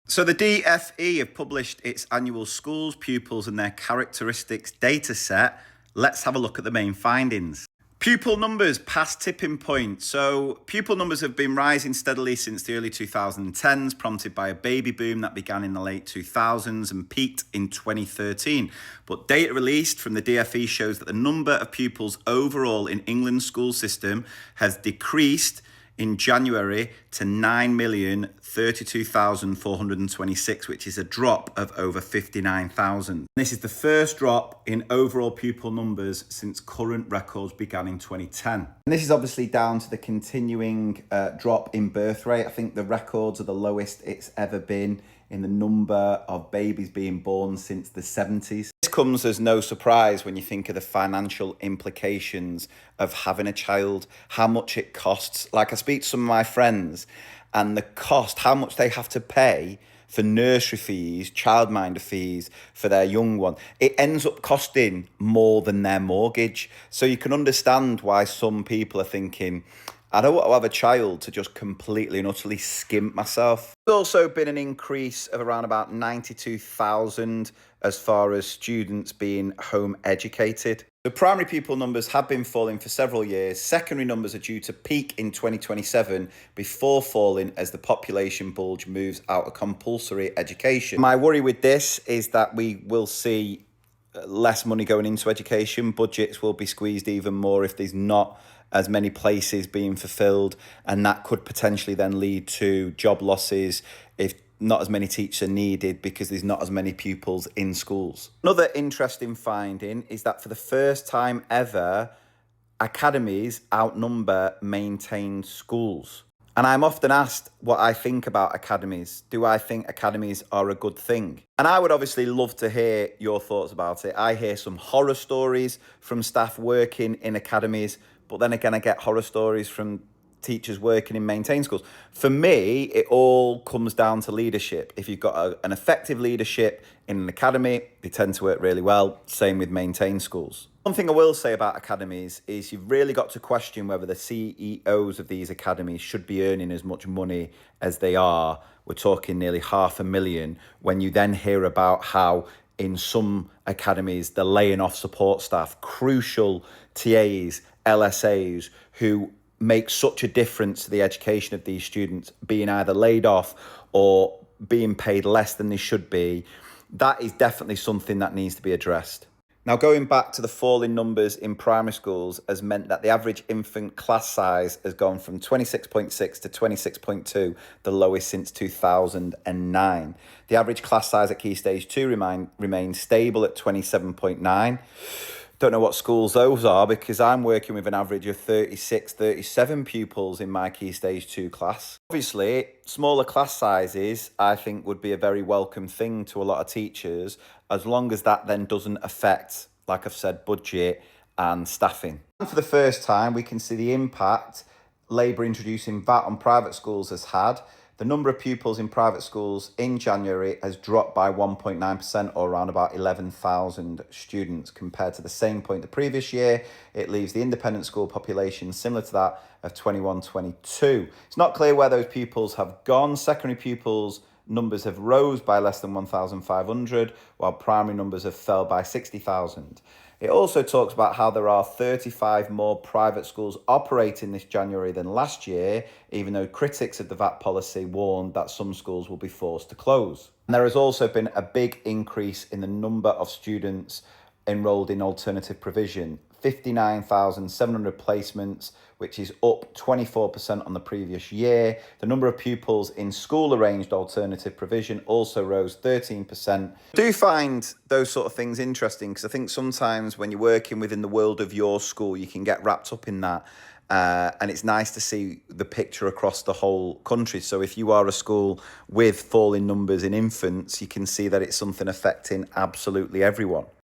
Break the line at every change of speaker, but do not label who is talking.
So the DFE have published its annual schools, pupils and their characteristics data set. Let's have a look at the main findings. Pupil numbers past tipping point. So pupil numbers have been rising steadily since the early 2010s, prompted by a baby boom that began in the late 2000s and peaked in 2013. But data released from the DFE shows that the number of pupils overall in England's school system has decreased in January to 9,032,426, which is a drop of over 59,000. This is the first drop in overall pupil numbers since current records began in 2010. And this is obviously down to the continuing drop in birth rate. I think the records are the lowest it's ever been in the number of babies being born since the 70s. This comes as no surprise when you think of the financial implications of having a child, how much it costs. Like, I speak to some of my friends and the cost, how much they have to pay for nursery fees, childminder fees for their young one. It ends up costing more than their mortgage. So you can understand why some people are thinking, I don't want to have a child to just completely and utterly skimp myself. There's also been an increase of around about 92,000 as far as students being home educated. The primary pupil numbers have been falling for several years. Secondary numbers are due to peak in 2027 before falling as the population bulge moves out of compulsory education. My worry with this is that we will see less money going into education. Budgets will be squeezed even more if there's not as many places being fulfilled, and that could potentially then lead to job losses if not as many teachers are needed because there's not as many pupils in schools. Another interesting finding is that for the first time ever, academies outnumber maintained schools. And I'm often asked what I think about academies. Do I think academies are a good thing? And I would obviously love to hear your thoughts about it. I hear some horror stories from staff working in academies, but then again, I get horror stories from teachers working in maintained schools. For me, it all comes down to leadership. If you've got an effective leadership in an academy, they tend to work really well. Same with maintained schools. One thing I will say about academies is you've really got to question whether the CEOs of these academies should be earning as much money as they are. We're talking nearly $500,000 when you then hear about how in some academies they're laying off support staff, crucial TAs, LSAs, who make such a difference to the education of these students, being either laid off or being paid less than they should be. That is definitely something that needs to be addressed. Now, going back to the fall in numbers in primary schools has meant that the average infant class size has gone from 26.6 to 26.2, the lowest since 2009. The average class size at Key Stage 2 remains stable at 27.9. Don't know what schools those are because I'm working with an average of 36, 37 pupils in my Key Stage 2 class. Obviously, smaller class sizes, I think, would be a very welcome thing to a lot of teachers, as long as that then doesn't affect, like I've said, budget and staffing. And for the first time, we can see the impact Labour introducing VAT on private schools has had. The number of pupils in private schools in January has dropped by 1.9%, or around about 11,000 students compared to the same point the previous year. It leaves the independent school population similar to that of 21-22. It's not clear where those pupils have gone. Secondary pupils numbers have rose by less than 1,500, while primary numbers have fell by 60,000. It also talks about how there are 35 more private schools operating this January than last year, even though critics of the VAT policy warned that some schools will be forced to close. And there has also been a big increase in the number of students enrolled in alternative provision. 59,700 placements, which is up 24% on the previous year. The number of pupils in school-arranged alternative provision also rose 13%. I do find those sort of things interesting because I think sometimes when you're working within the world of your school, you can get wrapped up in that. And it's nice to see the picture across the whole country. So if you are a school with falling numbers in infants, you can see that it's something affecting absolutely everyone.